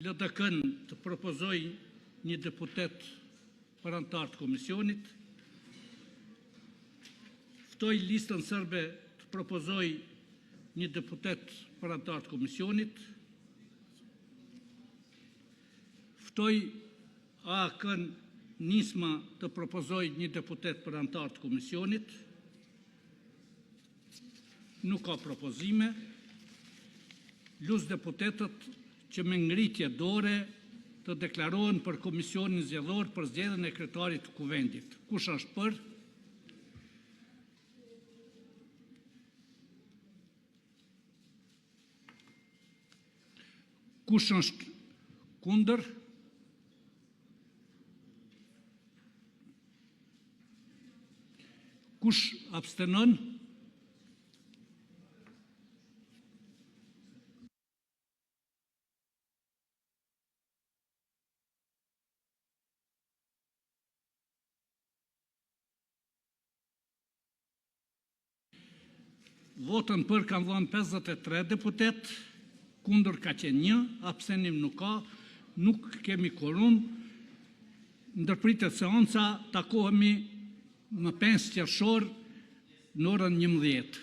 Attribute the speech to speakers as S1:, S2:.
S1: LDK-n të propozoj një deputet për antar të komisionit. Ftoj listën sërbe të propozoj një deputet për antar të komisionit. Ftoj AK-n Nisma të propozoj një deputet për antar të komisionit. Nuk ka propozime. Lus deputetët që me ngritje dore të deklarohen për komisionin zgjedhor për zgjedhjen e kryetarit të kuvendit. Kush është për? Kush është kundër? Kush abstenon? Votën për kanë dhënë 53 deputet, kundër ka qenë 1, abstenim nuk ka, nuk kemi quorum. Ndërpritet seanca, takohemi më 5 qershor në orën 11.